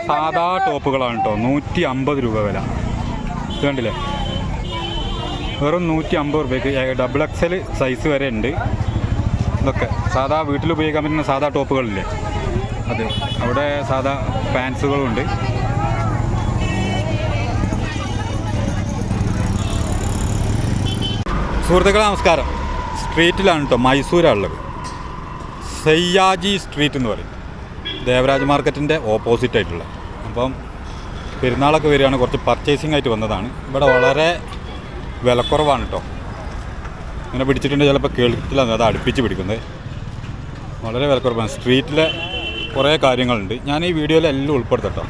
സാധാ ടോപ്പുകളാണ് കേട്ടോ. 150 രൂപ വില. ഇത് കണ്ടില്ലേ, വെറും 150 രൂപയ്ക്ക് ഡബിൾ XL സൈസ് വരെ ഉണ്ട്. ഇതൊക്കെ സാധാ വീട്ടിൽ ഉപയോഗിക്കാൻ പറ്റുന്ന സാധാ ടോപ്പുകളില്ലേ അത്. അവിടെ സാധാ പാൻസുകളുണ്ട്. സുഹൃത്തുക്കളെ നമസ്കാരം. സ്ട്രീറ്റിലാണ് കേട്ടോ, മൈസൂരാണുള്ളത്. സയ്യാജി സ്ട്രീറ്റ് എന്ന് പറയും, ദേവരാജ് മാർക്കറ്റിൻ്റെ ഓപ്പോസിറ്റ് ആയിട്ടുള്ള. അപ്പം പെരുന്നാളൊക്കെ വരികയാണ്, കുറച്ച് പർച്ചേസിംഗ് ആയിട്ട് വന്നതാണ്. ഇവിടെ വളരെ വിലക്കുറവാണ് കേട്ടോ. ഇങ്ങനെ പിടിച്ചിട്ടുണ്ടെങ്കിൽ ചിലപ്പോൾ കേൾക്കിലാണ് അത് അടുപ്പിച്ച് പിടിക്കുന്നത്. വളരെ വിലക്കുറവാണ്. സ്ട്രീറ്റിലെ കുറേ കാര്യങ്ങളുണ്ട്. ഞാൻ ഈ വീഡിയോയിൽ എല്ലാം ഉൾപ്പെടുത്തട്ടോ.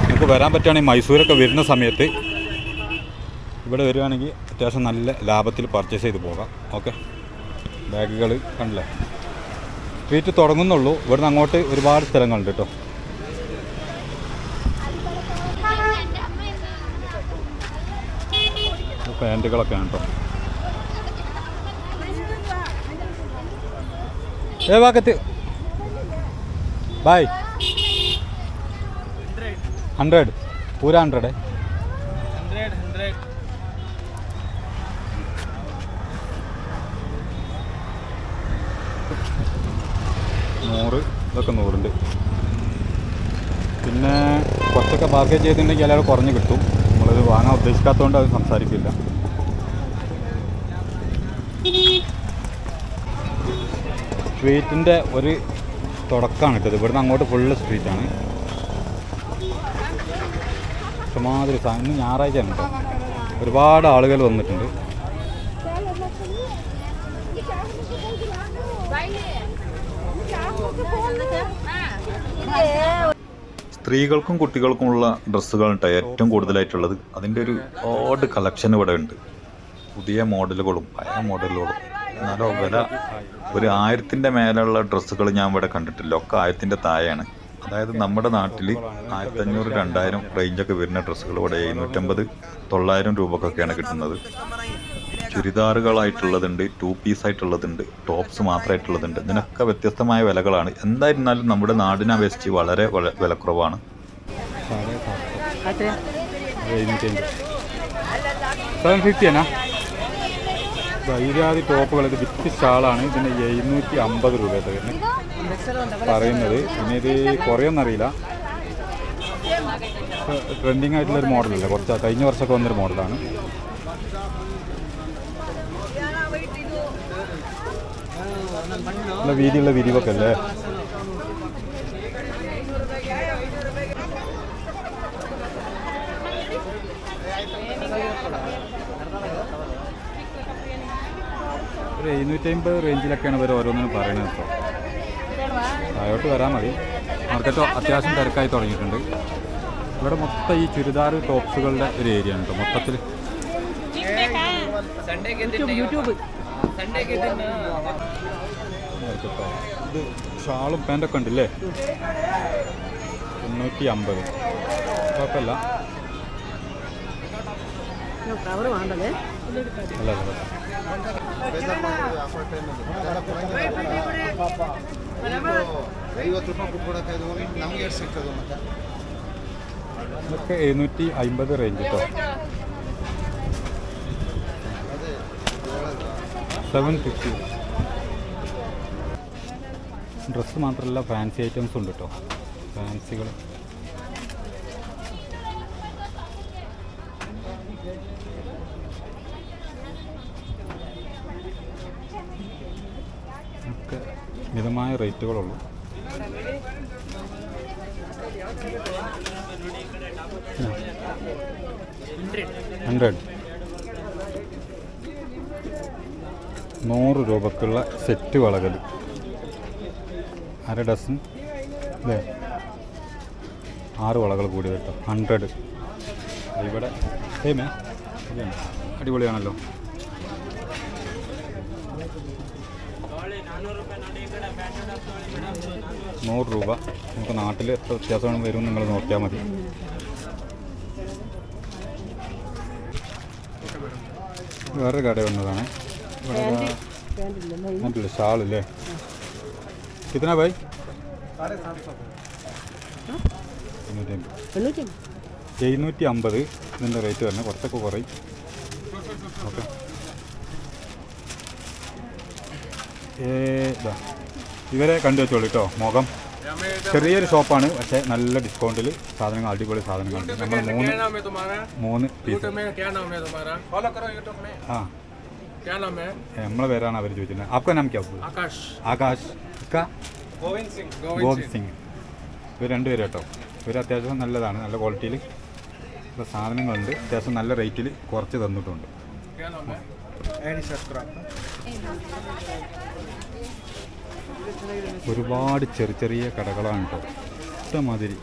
നിങ്ങൾക്ക് വരാൻ പറ്റുകയാണെങ്കിൽ മൈസൂരൊക്കെ വരുന്ന സമയത്ത് ഇവിടെ വരികയാണെങ്കിൽ അത്യാവശ്യം നല്ല ലാഭത്തിൽ പർച്ചേസ് ചെയ്ത് പോകാം. ഓക്കെ, ബാഗുകൾ കണ്ടില്ലേ, സ്ട്രീറ്റ് തുടങ്ങുന്നുള്ളൂ. ഇവിടുന്ന് അങ്ങോട്ട് ഒരുപാട് സ്ഥലങ്ങളുണ്ട് കേട്ടോ. പാൻറ്റുകളൊക്കെയാണ് കേട്ടോ. ഭാഗത്ത് ബായ് 100 പൂരാ 100 100 ഇതൊക്കെ 100 ഉണ്ട്. പിന്നെ കുറച്ചൊക്കെ ബാർഗെയിൻ ചെയ്തിട്ടുണ്ടെങ്കിൽ എല്ലാവരും കുറഞ്ഞ് കിട്ടും. നമ്മളത് വാങ്ങാൻ ഉദ്ദേശിക്കാത്തതുകൊണ്ട് അത് സംസാരിക്കില്ല. സ്ട്രീറ്റിൻ്റെ ഒരു തുടക്കമാണ് കേട്ടത്. ഇവിടുന്ന് അങ്ങോട്ട് ഫുള്ള് സ്ട്രീറ്റാണ്. ഇഷ്ടമാതിരി ഇന്ന് ഞായറാഴ്ചയാണ് കേട്ടോ. ഒരുപാട് ആളുകൾ വന്നിട്ടുണ്ട്. സ്ത്രീകൾക്കും കുട്ടികൾക്കുമുള്ള ഡ്രസ്സുകളുണ്ട് ഏറ്റവും കൂടുതലായിട്ടുള്ളത്. അതിൻ്റെ ഒരു ഓട് കളക്ഷൻ ഇവിടെ ഉണ്ട്. പുതിയ മോഡലുകളും പഴയ മോഡലുകളും. എന്നാലും വില ഒരു 1000-ന്റെ മേലെയുള്ള ഡ്രസ്സുകൾ ഞാൻ ഇവിടെ കണ്ടിട്ടില്ല. ഒക്കെ 1000-ന്റെ താഴെയാണ്. അതായത് നമ്മുടെ നാട്ടിൽ 1500-2000 റേഞ്ചൊക്കെ വരുന്ന ഡ്രസ്സുകൾ ഇവിടെ 750-900 രൂപക്കൊക്കെയാണ് കിട്ടുന്നത്. ചുരിദാറുകളായിട്ടുള്ളതുണ്ട്, 2 പീസായിട്ടുള്ളതുണ്ട്, ടോപ്സ് മാത്രമായിട്ടുള്ളതുണ്ട്. ഇതിനൊക്കെ വ്യത്യസ്തമായ വിലകളാണ്. എന്തായിരുന്നാലും നമ്മുടെ നാടിനെ അപേക്ഷിച്ച് വളരെ വിലക്കുറവാണ്. 750 ധൈര്യാദി ടോപ്പുകൾ. ഇത് വിത്ത് ഷാളാണ്. ഇതിന് 750 രൂപ പറയുന്നത്. പിന്നെ ഇത് കുറയൊന്നറിയില്ല. ട്രെൻഡിങ് ആയിട്ടുള്ളൊരു മോഡലല്ലേ, കുറച്ച് കഴിഞ്ഞ വർഷമൊക്കെ വന്നൊരു മോഡലാണ്. നല്ല വീതിയുള്ള വിരിവൊക്കെ അല്ലേ. ഒരു 750 റേഞ്ചിലൊക്കെയാണ് ഇവർ ഓരോന്നിനും പറയുന്നത്. ഇപ്പോൾ താഴോട്ട് വരാൻ മതി. മാർക്കറ്റ് അത്യാവശ്യം തിരക്കായി തുടങ്ങിയിട്ടുണ്ട്. ഇവിടെ മൊത്തം ഈ ചുരിദാർ ടോപ്സുകളുടെ ഒരു ഏരിയ ആണ് കേട്ടോ മൊത്തത്തിൽ. ഇത് ഷാളും പാൻറ്റൊക്കെ ഉണ്ടല്ലേ. 850 കുഴപ്പമില്ല. അല്ല ഇതൊക്കെ 750 റേഞ്ച് കേട്ടോ. 750. ഡ്രസ്സ് മാത്രമല്ല ഫാൻസി ഐറ്റംസ് ഉണ്ട് കേട്ടോ. ഫാൻസികൾ ഒക്കെ മിതമായ റേറ്റുകളുള്ളൂ. 100 രൂപക്കുള്ള സെറ്റ് വളകൾ 1/2 ഡസൻ അല്ലേ. 6 വളകൾ കൂടി കേട്ടോ. 100 ഇവിടെ സെയിമേ. അടിപൊളിയാണല്ലോ. 100 രൂപ. നമുക്ക് നാട്ടിൽ എത്ര വ്യത്യാസം വരും നിങ്ങൾ നോക്കിയാൽ മതി. വേറൊരു കട വന്നതാണ്. ഇവിടെ ഷാളില്ലേ. കിतना भाई? 750. 750 ഇതിൻ്റെ റേറ്റ് തന്നെ കുറച്ചൊക്കെ കുറയും. ഓക്കെ, ഇവരെ കണ്ടു വെച്ചോളൂ കേട്ടോ. മുഖം ചെറിയൊരു ഷോപ്പാണ്, പക്ഷേ നല്ല ഡിസ്കൗണ്ടിൽ സാധനങ്ങൾ, അടിപൊളി സാധനങ്ങളുണ്ട്. നമ്മൾ മൂന്ന് പീസ്. ആ, നമ്മളെ പേരാണ് അവർ ചോദിച്ചത്. आपका नाम क्या? ആകാശ്. ഗോവിന്ദ് സിംഗ്. ഇവർ രണ്ടുപേരും കേട്ടോ. ഇവർ അത്യാവശ്യം നല്ലതാണ്, നല്ല ക്വാളിറ്റിയിൽ സാധനങ്ങളുണ്ട്. അത്യാവശ്യം നല്ല റേറ്റിൽ കുറച്ച് തന്നിട്ടുണ്ട്. ഒരുപാട് ചെറിയ കടകളാണ് കേട്ടോ. ഇഷ്ടമാതിരി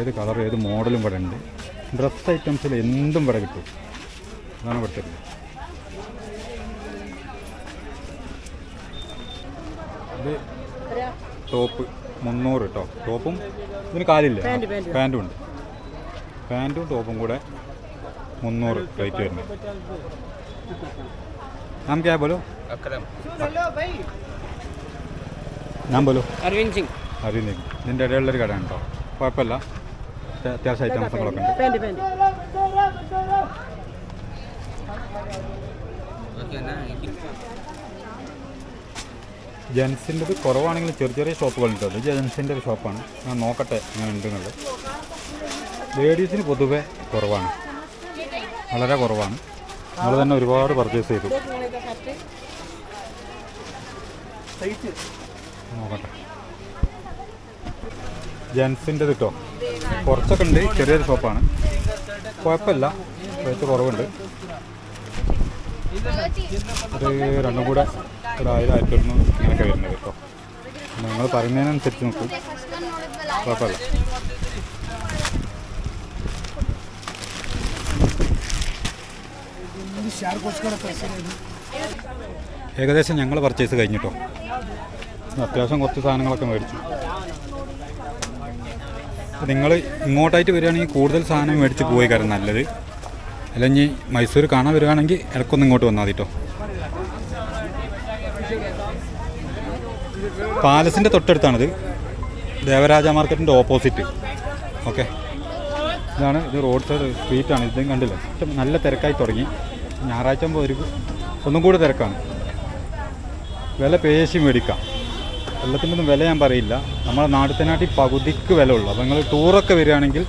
ഏത് കളർ ഏത് മോഡലും ഇവിടെ ഉണ്ട്. ഡ്രസ് ഐറ്റംസിൽ എന്തും ഇവിടെ കിട്ടും. അതാണ് ഇവിടുത്തെ. ഇത് ടോപ്പ് 300 കേട്ടോ. ടോപ്പും ഇതിന് കാലില്ല, പാൻറ്റും ഉണ്ട്. പാൻറ്റും ടോപ്പും കൂടെ 300 റേറ്റ് വരുന്നത്. നാം ക്യാ ബോലോ? ഞാൻ ബോലോ അരവിന്ദ് സിംഗ്. ഇതിൻ്റെ ഇടയിലുള്ളൊരു കടയാണ് കേട്ടോ. കുഴപ്പമില്ല, അത്യാവശ്യം ഐറ്റംസുകളൊക്കെ ഉണ്ട്. ജെൻസിൻ്റെത് കുറവാണെങ്കിലും ചെറിയ ഷോപ്പുകളുണ്ട്. അത് ജെൻസിൻ്റെ ഒരു ഷോപ്പാണ്. ഞാൻ നോക്കട്ടെ ഞാൻ ഉണ്ടെന്നുള്ളത്. ലേഡീസിന് പൊതുവെ കുറവാണ്, വളരെ കുറവാണ്. നമ്മൾ തന്നെ ഒരുപാട് പർച്ചേസ് ചെയ്തു. നോക്കട്ടെ, ജെൻസിൻ്റെത് കേട്ടോ. കുറച്ചൊക്കെ ഉണ്ട്, ചെറിയൊരു ഷോപ്പാണ്. കുഴപ്പമില്ല, റേറ്റ് കുറവുണ്ട്. ഒരു രണ്ടും കൂടെ 1000-1100 ഇങ്ങനെയൊക്കെ വരുന്നത് കേട്ടോ. നിങ്ങൾ പറയുന്നതിനനുസരിച്ച് നോക്കും, കുഴപ്പമില്ല. ഏകദേശം ഞങ്ങൾ പർച്ചേസ് കഴിഞ്ഞിട്ടോ. അത്യാവശ്യം കുറച്ച് സാധനങ്ങളൊക്കെ മേടിച്ചു. നിങ്ങൾ ഇങ്ങോട്ടായിട്ട് വരികയാണെങ്കിൽ കൂടുതൽ സാധനം മേടിച്ച് പോയി കാരണം നല്ലത്. അല്ലെങ്കിൽ മൈസൂർ കാണാൻ വരികയാണെങ്കിൽ ഇടയ്ക്കൊന്ന് ഇങ്ങോട്ട് വന്നാൽ മതി കേട്ടോ. പാലസിൻ്റെ തൊട്ടടുത്താണിത്. ദേവരാജ മാർക്കറ്റിൻ്റെ ഓപ്പോസിറ്റ്. ഓക്കെ, ഇത് റോഡ് സൈഡ് സ്ട്രീറ്റാണ്. ഇതും കണ്ടില്ല, നല്ല തിരക്കായി തുടങ്ങി. ഞായറാഴ്ച ആകുമ്പോൾ ഒന്നും കൂടി തിരക്കാണ്. വില പേശി മേടിക്കാം. എല്ലാത്തിൻ്റെ ഒന്നും വില ഞാൻ പറയില്ല. നമ്മളെ നാട്ടിൽ പകുതിക്ക് വില ഉള്ളൂ. അപ്പോൾ നിങ്ങൾ ടൂറൊക്കെ വരികയാണെങ്കിൽ,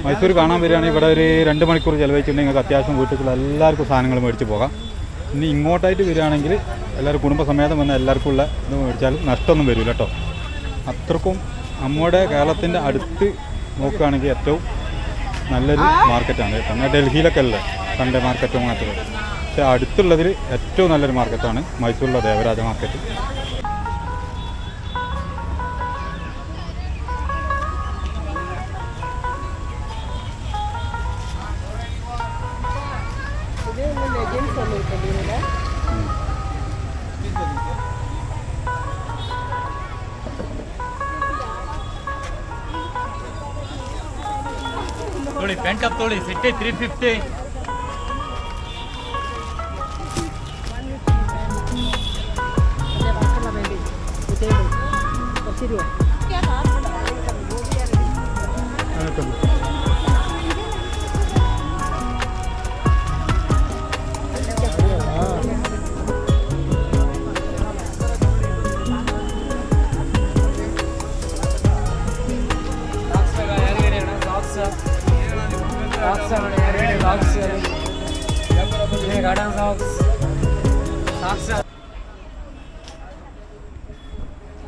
മൈസൂർ കാണാൻ വരികയാണെങ്കിൽ ഇവിടെ ഒരു 2 മണിക്കൂർ ചിലവഴിച്ചിട്ടുണ്ടെങ്കിൽ നിങ്ങൾക്ക് അത്യാവശ്യം വീട്ടിൽ എല്ലാവർക്കും സാധനങ്ങൾ മേടിച്ച് പോകാം. ഇനി ഇങ്ങോട്ടായിട്ട് വരികയാണെങ്കിൽ എല്ലാവരും കുടുംബസമേതം വന്ന എല്ലാവർക്കും ഉള്ള ഇത് മേടിച്ചാലും നഷ്ടമൊന്നും വരില്ല കേട്ടോ. അത്രക്കും നമ്മുടെ കേരളത്തിൻ്റെ അടുത്ത് നോക്കുകയാണെങ്കിൽ ഏറ്റവും നല്ലൊരു മാർക്കറ്റാണ് കേട്ടോ. എന്നാൽ ഡൽഹിയിലൊക്കെ അല്ലേ സൺഡേ മാർക്കറ്റ് മാത്രമേ. പക്ഷേ അടുത്തുള്ളതിൽ ഏറ്റവും നല്ലൊരു മാർക്കറ്റാണ് മൈസൂരിലെ ദേവരാജ മാർക്കറ്റ്. थोड़ी पेंट अप थोड़ी सिट्टे 350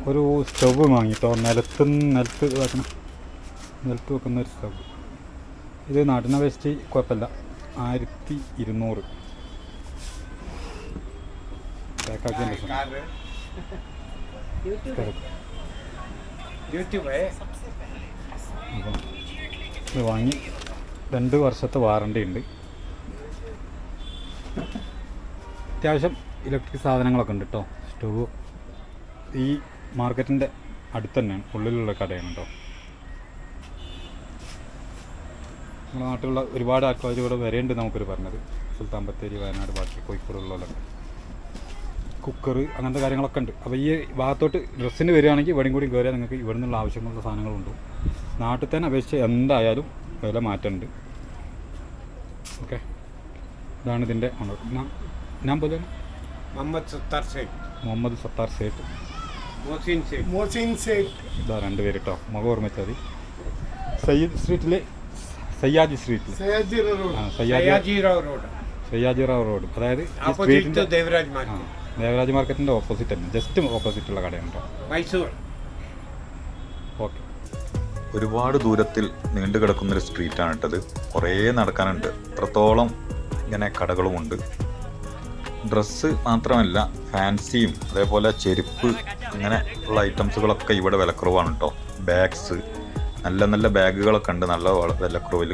ഒരു സ്റ്റവ് വാങ്ങിട്ടോ. നിലത്ത് വെക്കുന്ന ഒരു സ്റ്റവ്. ഇത് നാട്ടിനെ വെസ്റ്റ് കുഴപ്പമില്ല. 1200 പാക്കാക്കിയ അപ്പം ഇത് വാങ്ങി 2 വർഷത്തെ വാറണ്ടി ഉണ്ട്. അത്യാവശ്യം ഇലക്ട്രിക് സാധനങ്ങളൊക്കെ ഉണ്ട് കേട്ടോ. സ്റ്റവ് ഈ മാർക്കറ്റിൻ്റെ അടുത്ത് തന്നെയാണ്, ഉള്ളിലുള്ള കടയാണ് കേട്ടോ. നമ്മുടെ നാട്ടിലുള്ള ഒരുപാട് ആൾക്കാർ ഇവിടെ വരേണ്ടത് നമുക്കൊരു പറഞ്ഞത്. സുൽത്താൻ ബത്തേരി, വയനാട്, ബാക്കി കോഴിക്കോടുള്ളവരൊക്കെ കുക്കർ അങ്ങനത്തെ കാര്യങ്ങളൊക്കെ ഉണ്ട്. അപ്പോൾ ഈ ഭാഗത്തോട്ട് ഡ്രസ്സിന് വരികയാണെങ്കിൽ ഇവിടെയും കൂടി കയറിയാൽ നിങ്ങൾക്ക് ഇവിടെ നിന്നുള്ള ആവശ്യമുള്ള സാധനങ്ങളുണ്ട്. നാട്ടിൽ തന്നെ അപേക്ഷിച്ച് എന്തായാലും വില മാറ്റമുണ്ട്. ഓക്കെ, ഇതാണ് ഇതിൻ്റെ ഓണർ. ഞാൻ പോലെ മുഹമ്മദ് സത്താർ സേട്ട്, मोहसिन सेठ ഇതാ 2 പേര് കേട്ടോ, മുഖം ഓർമ്മിച്ചാൽ മതി. സയ്യിദ് സ്ട്രീറ്റിലെ സയ്യാജി സ്ട്രീറ്റിൽ സയ്യാജിറാവ് റോഡ്, അതായത് ഈ സ്ട്രീറ്റിൻ്റെ ദേവരാജ് മാർക്കറ്റിൻ്റെ ഓപ്പോസിറ്റ് തന്നെ, ജസ്റ്റ് ഓപ്പോസിറ്റുള്ള കടയാണ് കേട്ടോ, മൈസൂർ. ഓക്കെ. ഒരുപാട് ദൂരത്തിൽ നീണ്ടു കിടക്കുന്നൊരു സ്ട്രീറ്റാണ് ഇട്ടത്. കുറേ നടക്കാനുണ്ട്. അത്രത്തോളം ഇങ്ങനെ കടകളുമുണ്ട്. ഡ്രസ്സ് മാത്രമല്ല, ഫാൻസിയും അതേപോലെ ചെരുപ്പ് അങ്ങനെ ഉള്ള ഐറ്റംസുകളൊക്കെ ഇവിടെ വിലക്കുറവാണ് കേട്ടോ. ബാഗ്സ്, നല്ല നല്ല ബാഗുകളൊക്കെ ഉണ്ട് നല്ല വിലക്കുറവിൽ.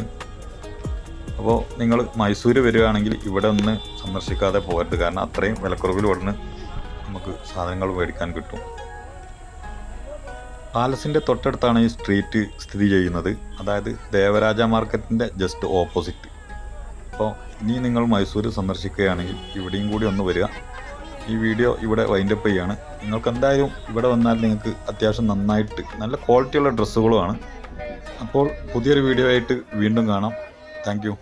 അപ്പോൾ നിങ്ങൾ മൈസൂർ വരികയാണെങ്കിൽ ഇവിടെ ഒന്ന് സന്ദർശിക്കാതെ പോകരുത്. കാരണം അത്രയും വിലക്കുറവിൽ ഇവിടുന്ന് നമുക്ക് സാധനങ്ങൾ മേടിക്കാൻ കിട്ടും. പാലസിൻ്റെ തൊട്ടടുത്താണ് ഈ സ്ട്രീറ്റ് സ്ഥിതി ചെയ്യുന്നത്. അതായത് ദേവരാജ മാർക്കറ്റിൻ്റെ ജസ്റ്റ് ഓപ്പോസിറ്റ്. അപ്പോൾ ഇനി നിങ്ങൾ മൈസൂർ സന്ദർശിക്കുകയാണെങ്കിൽ ഇവിടെയും കൂടി ഒന്ന് വരിക. ഈ വീഡിയോ ഇവിടെ വൈൻഡപ്പ് ചെയ്യാണ്. നിങ്ങൾക്ക് എന്തായാലും ഇവിടെ വന്നാൽ നിങ്ങൾക്ക് അത്യാവശ്യം നന്നായിട്ട് നല്ല ക്വാളിറ്റിയുള്ള ഡ്രസ്സുകളുമാണ്. അപ്പോൾ പുതിയൊരു വീഡിയോ ആയിട്ട് വീണ്ടും കാണാം. Thank you.